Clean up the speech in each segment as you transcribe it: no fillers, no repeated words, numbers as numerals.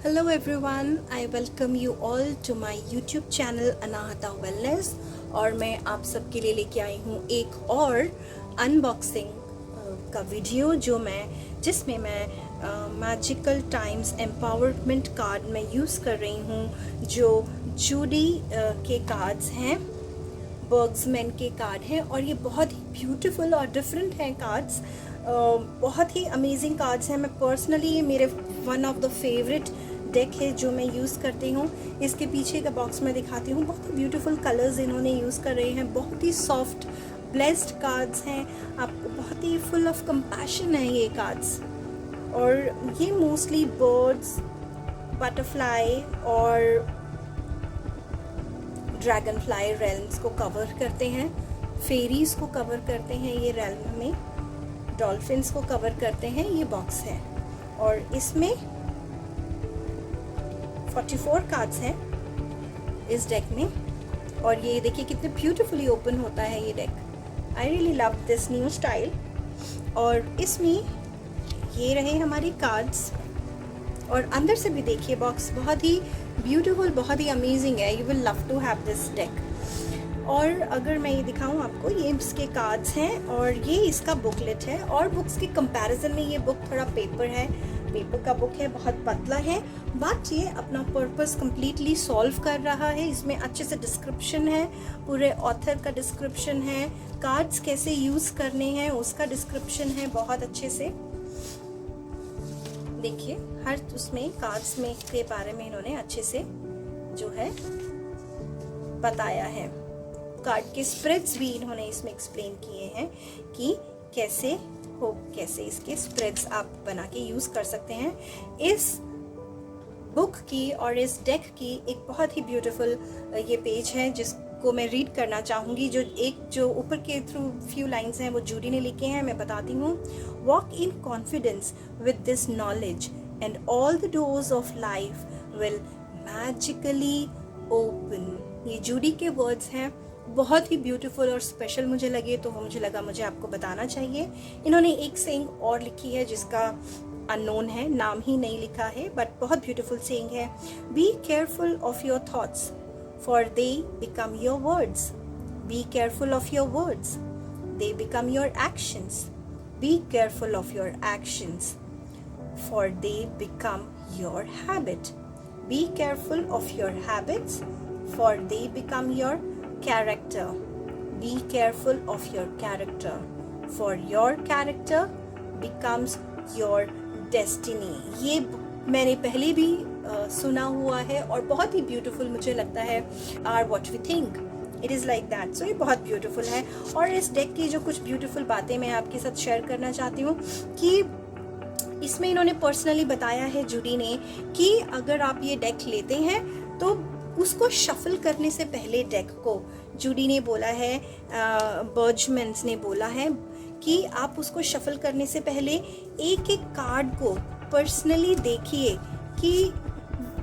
Hello everyone, I welcome you all to my YouTube channel Anahata wellness. और मैं आप सबके लिए लेके आई हूँ एक और अनबॉक्सिंग का वीडियो जिसमें मैं मैजिकल टाइम्स एम्पावरमेंट कार्ड में यूज़ कर रही हूँ, जो जूडी के कार्ड्स हैं, बर्ग्समैन के कार्ड हैं। और ये बहुत ही ब्यूटीफुल और डिफरेंट हैं कार्ड्स, बहुत ही अमेजिंग कार्ड्स हैं। मैं पर्सनली ये मेरे one of the favourite deck है जो मैं यूज़ करती हूँ। इसके पीछे का बॉक्स मैं दिखाती हूँ। बहुत ही ब्यूटीफुल कलर्स इन्होंने यूज़ कर रहे हैं, बहुत ही सॉफ्ट ब्लेस्ड कार्ड्स हैं। आपको बहुत ही फुल ऑफ कंपैशन है ये कार्ड्स। और ये मोस्टली बर्ड्स, बटरफ्लाई और ड्रैगन फ्लाई रेल्म्स को कवर करते हैं, फेरीज को कवर करते हैं ये रेल्म में, डॉल्फिन्स को कवर करते हैं ये बॉक्स है। और इसमें 44 कार्ड्स हैं इस डेक में। और ये देखिए कितने ब्यूटीफुली ओपन होता है ये deck. I really love this new style. और इसमें ये रहे हमारी कार्ड्स। और अंदर से भी देखिए बॉक्स बहुत ही ब्यूटीफुल, बहुत ही अमेजिंग है। You will love to have this deck. और अगर मैं ये दिखाऊं आपको, ये इसके कार्ड्स हैं और ये इसका बुकलेट है। और बुक्स के कंपैरिजन में ये बुक थोड़ा पेपर का बुक है, बहुत पतला है, बट ये अपना पर्पस कंप्लीटली सॉल्व कर रहा है। इसमें अच्छे से डिस्क्रिप्शन है, पूरे ऑथर का डिस्क्रिप्शन है, कार्ड्स कैसे यूज करने हैं उसका डिस्क्रिप्शन है बहुत अच्छे से। देखिए हर उसमें कार्ड्स में के बारे में इन्होंने अच्छे से जो है बताया है। कार्ड के स्प्रेड्स भी इन्होंने इसमें एक्सप्लेन किए हैं कि कैसे इसके स्प्रेड्स आप बना के यूज कर सकते हैं। इस बुक की और इस डेक की एक बहुत ही ब्यूटीफुल ये पेज है जिसको मैं रीड करना चाहूँगी। जो ऊपर के थ्रू फ्यू लाइंस हैं वो जूडी ने लिखे हैं, मैं बताती हूँ। Walk in confidence with this knowledge and all the doors of life will magically open. ये जूडी के वर्ड्स हैं, बहुत ही ब्यूटीफुल और स्पेशल मुझे लगे, तो मुझे लगा मुझे आपको बताना चाहिए। इन्होंने एक सेइंग और लिखी है जिसका अननोन है, नाम ही नहीं लिखा है, बट बहुत ब्यूटीफुल सेइंग है। Be careful of your thoughts for they become your words. Be careful of your words, they become your actions. Be careful of your actions for they become your habit. Be careful of your habits for they become your character. Be careful of your character, for your character becomes your destiny. ये मैंने पहले भी सुना हुआ है और बहुत ही ब्यूटीफुल मुझे लगता है। Are what we think, it is like that. So ये बहुत ब्यूटीफुल है। और इस डेक की जो कुछ ब्यूटीफुल बातें मैं आपके साथ शेयर करना चाहती हूँ कि इसमें इन्होंने पर्सनली बताया है जूडी ने कि अगर आप ये डेक लेते हैं तो उसको शफल करने से पहले डेक को, जूडी ने बोला है, बर्ग्समैन ने बोला है कि आप उसको शफल करने से पहले एक एक कार्ड को पर्सनली देखिए कि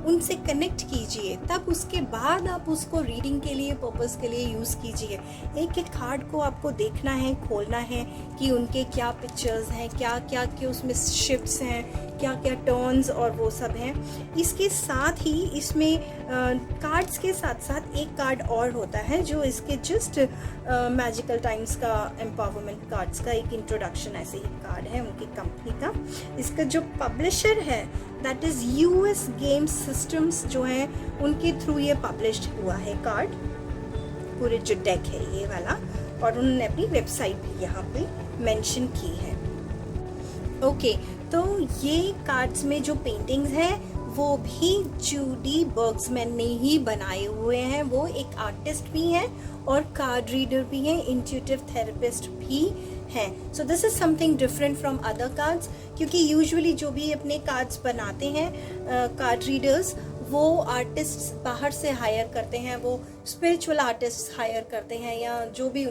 उनसे कनेक्ट कीजिए, तब उसके बाद आप उसको रीडिंग के लिए पर्पस के लिए यूज़ कीजिए। एक एक कार्ड को आपको देखना है, खोलना है कि उनके क्या पिक्चर्स हैं, क्या क्या के उसमें शिफ्ट्स हैं, क्या क्या टर्न्स और वो सब हैं। इसके साथ ही इसमें कार्ड्स के साथ साथ एक कार्ड और होता है जो इसके जस्ट मैजिकल टाइम्स का एम्पावरमेंट कार्ड्स का एक इंट्रोडक्शन ऐसे ही कार्ड है उनकी कंपनी का। इसका जो पब्लिशर है that is US games systems जो है, उनके थ्रू ये पब्लिश्ड हुआ है कार्ड, पूरे जो डेक है ये वाला। और उन्होंने अपनी वेबसाइट भी यहाँ पे मेंशन की है। ओके, तो ये कार्ड्स में जो पेंटिंग्स हैं वो भी जूडी बर्ग्समैन ने ही बनाए हुए हैं। वो एक आर्टिस्ट भी हैं और कार्ड रीडर भी हैं, इंट्यूटिव थेरेपिस्ट भी हैं। So this is something different from other cards, क्योंकि यूजुअली जो भी अपने कार्ड्स बनाते हैं कार्ड रीडर्स, वो आर्टिस्ट बाहर से हायर करते हैं, वो स्पिरिचुअल आर्टिस्ट हायर करते हैं, या जो भी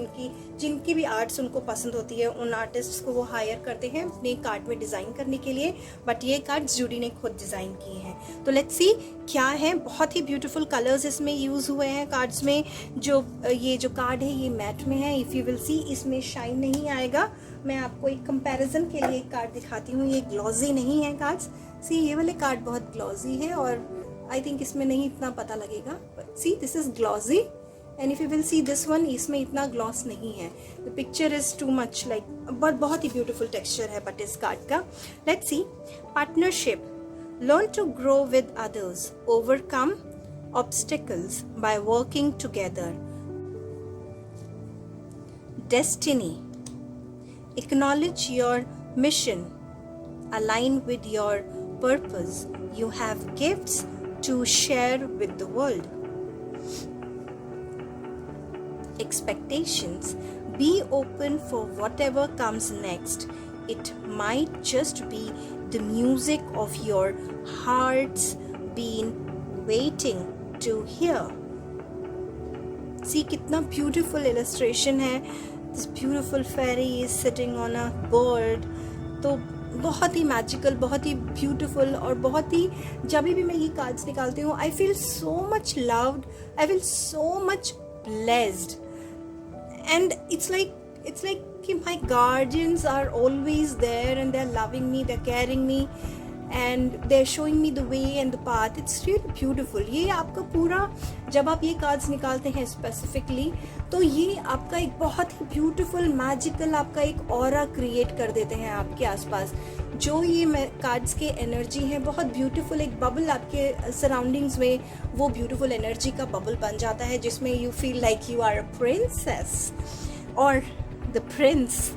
जिनकी भी आर्ट्स उनको पसंद होती है उन आर्टिस्ट्स को वो हायर करते हैं अपने कार्ड में डिज़ाइन करने के लिए। बट ये कार्ड्स जूडी ने खुद डिज़ाइन किए हैं। तो लेट्स सी क्या है। बहुत ही ब्यूटीफुल कलर्स इसमें यूज़ हुए हैं कार्ड्स में। ये जो कार्ड है ये मैट में है। इफ़ यू विल सी, इसमें शाइन नहीं आएगा, मैं आपको एक कंपैरिजन के लिए एक कार्ड दिखाती हूँ। ये ग्लॉजी नहीं है कार्ड्स। सी ये वाले कार्ड बहुत ग्लॉजी है और आई थिंक इसमें नहीं इतना पता लगेगा। See this is glossy and if you will see this one, इसमें इतना ग्लॉस नहीं है। The picture is too much like, but बहुत ही ब्यूटीफुल टेक्सचर है बट इस कार्ड का। Let's see. Partnership, learn to grow with others, overcome obstacles by working together. Destiny, acknowledge your mission, align with your purpose. You have gifts to share with the world. Expectations, be open for whatever comes next. It might just be the music of your heart's been waiting to hear. See कितना beautiful illustration है. This beautiful fairy is sitting on a bird. तो बहुत ही magical, बहुत ही beautiful और बहुत ही, जब भी मैं ये कार्ड्स निकालती हूँ I feel so much loved, I feel so much blessed and it's like कि my guardians are always there and they're loving me, they're caring me and they're showing me the way and the path. It's really beautiful. ये आपका पूरा, जब आप ये cards निकालते हैं specifically, तो ये आपका एक बहुत ही ब्यूटीफुल मैजिकल आपका एक ऑरा क्रिएट कर देते हैं आपके आसपास। जो ये कार्ड्स के एनर्जी है, बहुत ब्यूटीफुल एक बबल आपके सराउंडिंग्स में, वो ब्यूटीफुल एनर्जी का बबल बन जाता है जिसमें you feel like you are a princess और the prince.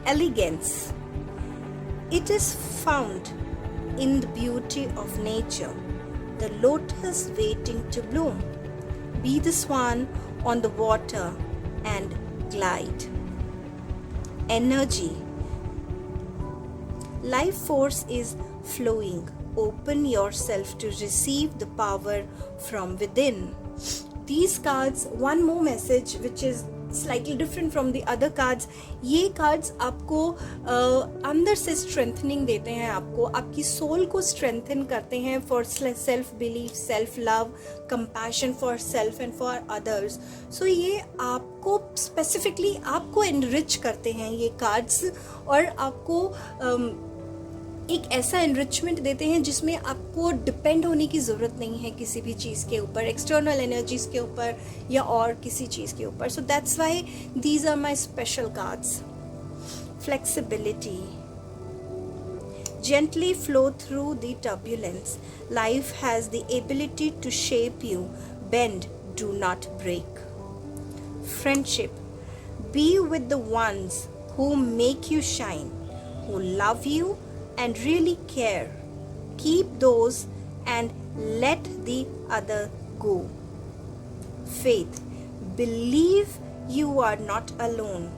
Elegance, it is found in the beauty of nature, the lotus waiting to bloom. Be the swan on the water and glide. Energy, life force is flowing. Open yourself to receive the power from within. These cards, one more message which is slightly different from the other cards. ये cards आपको अंदर से strengthening देते हैं, आपको आपकी soul को strengthen करते हैं for self belief, self love, compassion for self and for others. So ये आपको specifically आपको enrich करते हैं ये cards और आपको एक ऐसा एनरिचमेंट देते हैं जिसमें आपको डिपेंड होने की ज़रूरत नहीं है किसी भी चीज़ के ऊपर, एक्सटर्नल एनर्जीज के ऊपर या और किसी चीज़ के ऊपर. So that's why these are my special cards. Flexibility, gently flow through the turbulence. Life has the ability to shape you. Bend, do not break. Friendship, be with the ones who make you shine, who love you and really care. Keep those and let the other go. Faith, believe you are not alone.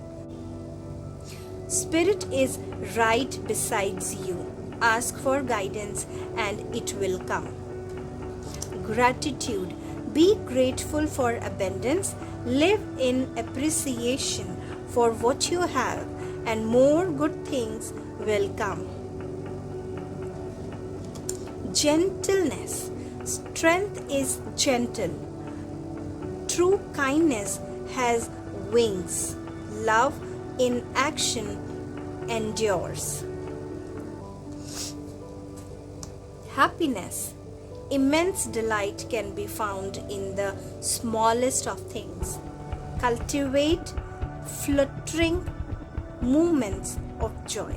Spirit is right beside you. Ask for guidance and it will come. Gratitude, be grateful for abundance. Live in appreciation for what you have and more good things will come. Gentleness, strength is gentle. True kindness has wings. Love in action endures. Happiness, immense delight can be found in the smallest of things. Cultivate fluttering moments of joy.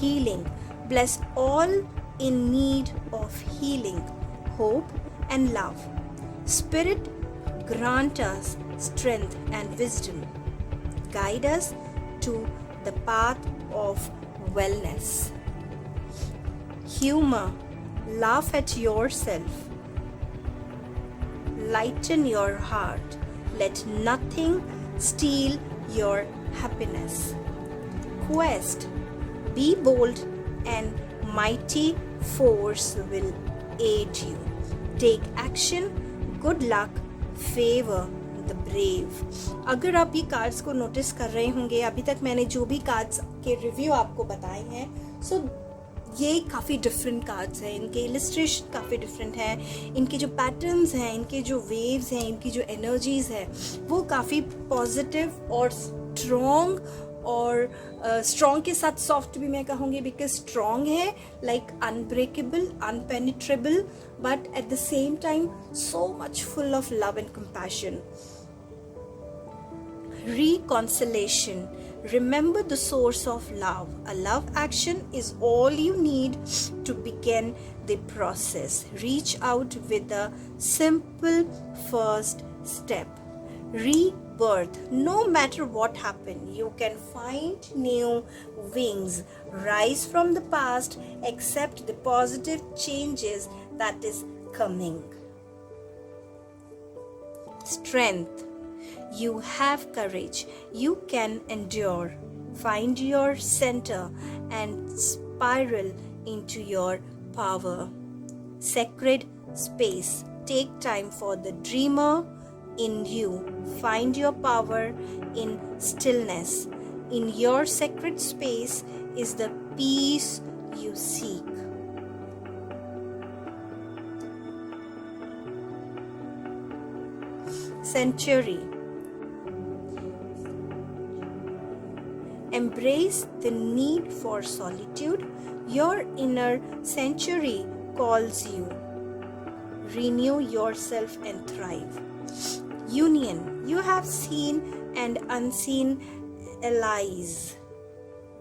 Healing, bless all in need of healing, hope and love. Spirit, grant us strength and wisdom. Guide us to the path of wellness. Humor, laugh at yourself. Lighten your heart. Let nothing steal your happiness. Quest, be bold and mighty force will aid you. Take action. Good luck. Favor the brave. अगर आप ये cards को notice कर रहे होंगे, अभी तक मैंने जो भी कार्ड्स के रिव्यू आपको बताए हैं, सो ये काफ़ी डिफरेंट कार्ड्स हैं, इनके इलस्ट्रेशन काफ़ी डिफरेंट हैं, इनके जो पैटर्न्स हैं, इनके जो वेव्स हैं, इनकी जो एनर्जीज़ है वो काफ़ी पॉजिटिव और स्ट्रॉन्ग, और स्ट्रॉन्ग के साथ सॉफ्ट भी मैं कहूँगी, बिकॉज स्ट्रॉन्ग है like unbreakable, impenetrable, but at the same time so much full of love and compassion. Reconciliation. Remember the source of love. A love action is all you need to begin the process. Reach out with a simple first step. Rebirth. No matter what happened, you can find new wings. Rise from the past. Accept the positive changes that is coming. Strength. You have courage. You can endure. Find your center and spiral into your power. Sacred space. Take time for the dreamer in you. Find your power in stillness. In your sacred space is the peace you seek. Century. Embrace the need for solitude. Your inner sanctuary calls you. Renew yourself and thrive. Union. You have seen and unseen allies.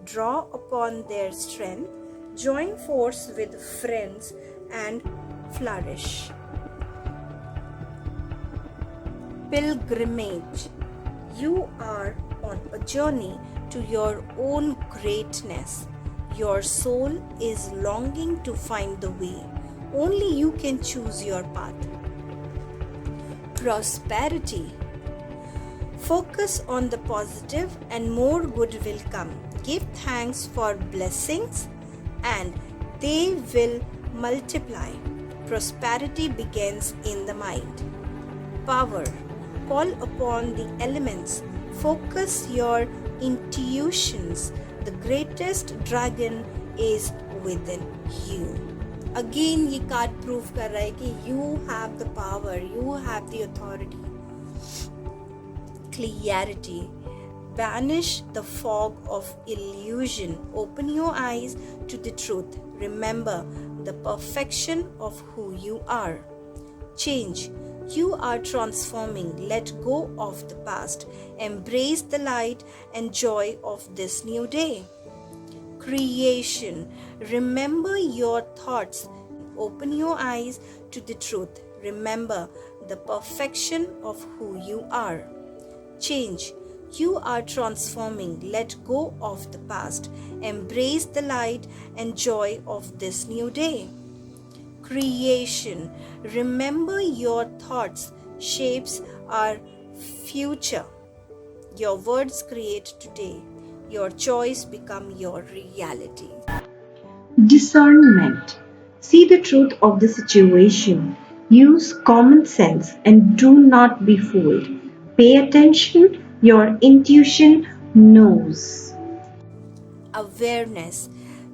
Draw upon their strength. Join force with friends and flourish. Pilgrimage. You are on a journey to your own greatness. Your soul is longing to find the way. Only you can choose your path. Prosperity. Focus on the positive and more good will come. Give thanks for blessings and they will multiply. Prosperity begins in the mind. Power. Call upon the elements. Focus your intuitions. The greatest dragon is within you. Again ये card prove कर रहा है कि you have the power, you have the authority. Clarity. Banish the fog of illusion. Open your eyes to the truth. Remember the perfection of who you are. Change. You are transforming. Let go of the past. Embrace the light and joy of this new day. Creation. Remember your thoughts. Open your eyes to the truth. Remember the perfection of who you are. Change. You are transforming. Let go of the past. Embrace the light and joy of this new day. Creation. Remember your thoughts shapes our future. Your words create today. Your choice become your reality. Discernment. See the truth of the situation. Use common sense and do not be fooled. Pay attention. Your intuition knows. Awareness.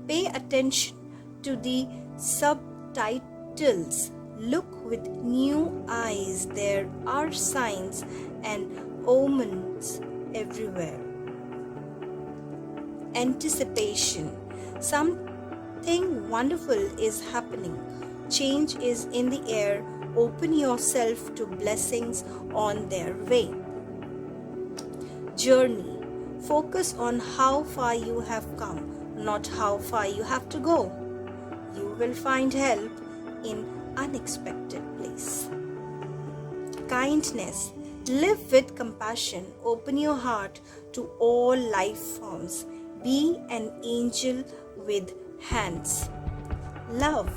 Pay attention to the subtitles. Look with new eyes. There are signs and omens everywhere. Anticipation. Something wonderful is happening. Change is in the air. Open yourself to blessings on their way. Journey. Focus on how far you have come, not how far you have to go. You will find help in unexpected place. Kindness. Live with compassion. Open your heart to all life forms. Be an angel with hands. Love.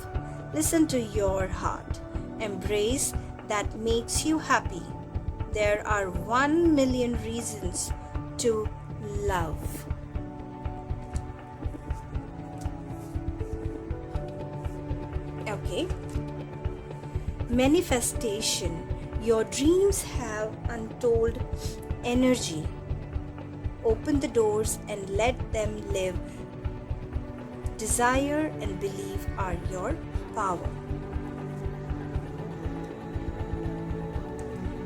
Listen to your heart. Embrace that makes you happy. There are 1,000,000 reasons to love. Okay. Manifestation. Your dreams have untold energy. Open the doors and let them live Desire and belief are your power.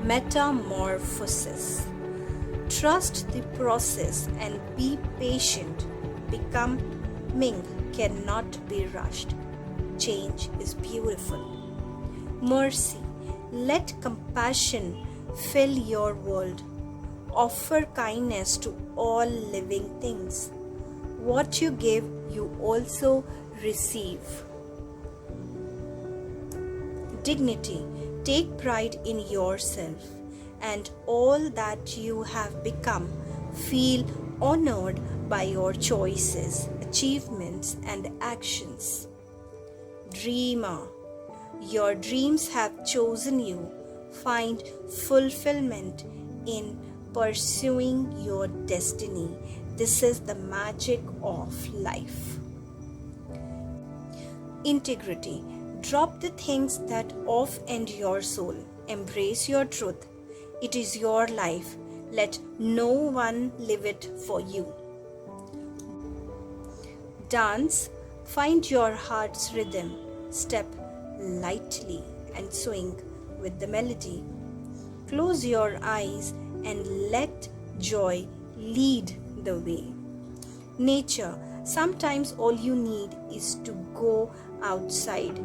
Metamorphosis. Trust the process and be patient. Becoming cannot be rushed. Change is beautiful. Mercy. Let compassion fill your world. Offer kindness to all living things. What you give, you also receive. Dignity. Take pride in yourself and all that you have become. Feel honored by your choices, achievements, and actions. Dreamer. Your dreams have chosen you. Find fulfillment in pursuing your destiny. This is the magic of life. Integrity. Drop the things that offend your soul. Embrace your truth. It is your life. Let no one live it for you. Dance. Find your heart's rhythm. Step lightly and swing with the melody. Close your eyes and let joy lead the way. Nature. Sometimes all you need is to go outside.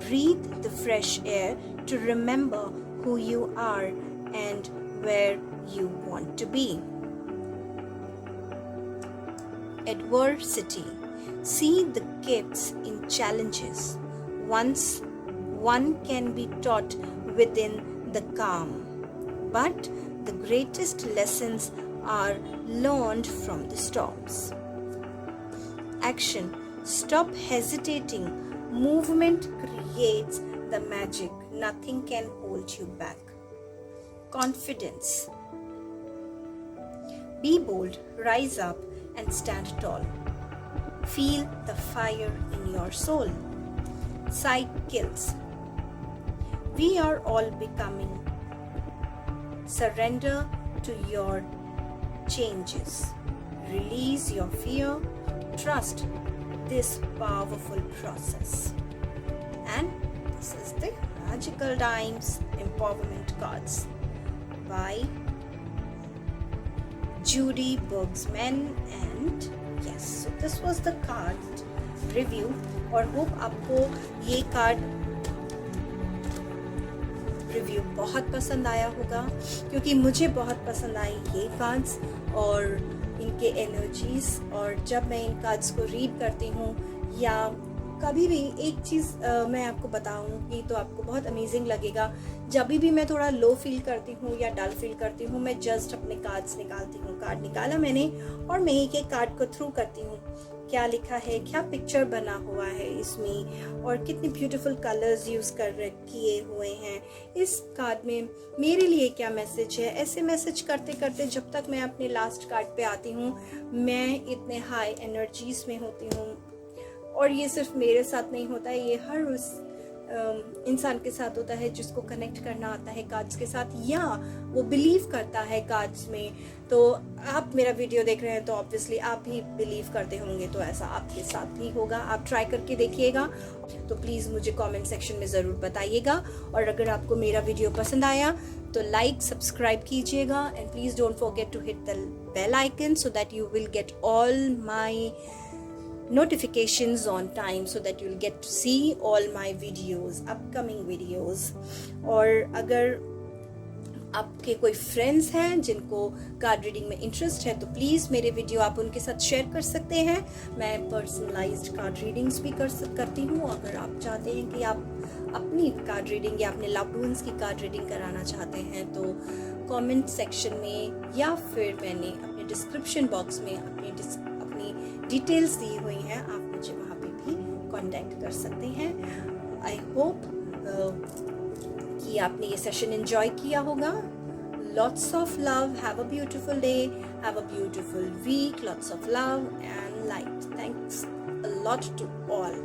Breathe the fresh air to remember who you are and where you want to be. Adversity. See the gifts in challenges. Once one can be taught within the calm, but the greatest lessons are learned from the storms. Action. Stop hesitating. Movement creates the magic. Nothing can hold you back. Confidence. Be bold, rise up, and stand tall. Feel the fire in your soul. Cycles. We are all becoming. Surrender to your changes. Release your fear. Trust this powerful process. And this is the Magical Times Empowerment Cards by Judy Bergsman. And yes, so this was the card review और hope आपको ये card review बहुत पसंद आया होगा, क्योंकि मुझे बहुत पसंद आई ये कार्ड्स और इनके एनर्जीज। और जब मैं इन कार्ड्स को रीड करती हूँ या कभी भी एक चीज़ मैं आपको बताऊँगी तो आपको बहुत अमेजिंग लगेगा। जब भी मैं थोड़ा लो फील करती हूँ या डल फील करती हूँ, मैं जस्ट अपने कार्ड्स निकालती हूँ। कार्ड निकाला मैंने और मैं एक एक कार्ड को थ्रू करती हूँ, क्या लिखा है, क्या पिक्चर बना हुआ है इसमें और कितने ब्यूटीफुल कलर्स यूज़ किए हुए हैं इस कार्ड में, मेरे लिए क्या मैसेज है। ऐसे मैसेज करते करते जब तक मैं अपने लास्ट कार्ड पे आती हूँ, मैं इतने हाई एनर्जीज में होती हूँ। और ये सिर्फ मेरे साथ नहीं होता है, ये हर उस इंसान के साथ होता है जिसको कनेक्ट करना आता है कार्ड्स के साथ या वो बिलीव करता है कार्ड्स में। तो आप मेरा वीडियो देख रहे हैं तो ऑब्वियसली आप भी बिलीव करते होंगे, तो ऐसा आपके साथ भी होगा। आप ट्राई करके देखिएगा। तो प्लीज़ मुझे कमेंट सेक्शन में ज़रूर बताइएगा। और अगर आपको मेरा वीडियो पसंद आया तो लाइक सब्सक्राइब कीजिएगा and please don't forget to hit the bell icon so that you will get all my notifications on time, so that you'll get to see all my videos, upcoming videos। और अगर आपके कोई friends हैं जिनको card reading में interest है तो please मेरे वीडियो आप उनके साथ शेयर कर सकते हैं। मैं पर्सनलाइज्ड कार्ड रीडिंग्स भी करती हूँ। अगर आप चाहते हैं कि आप अपनी कार्ड रीडिंग या अपने लव्ड वंस की कार्ड रीडिंग कराना चाहते हैं तो कमेंट सेक्शन में या फिर मैंने अपने डिस्क्रिप्शन बॉक्स में अपनी डिटेल्स दी हुई हैं, आप मुझे वहाँ पे भी कांटेक्ट कर सकते हैं। आई होप कि आपने ये सेशन एंजॉय किया होगा। Lots of love, have a beautiful day, have a beautiful week, lots of love and light. Thanks a lot to all.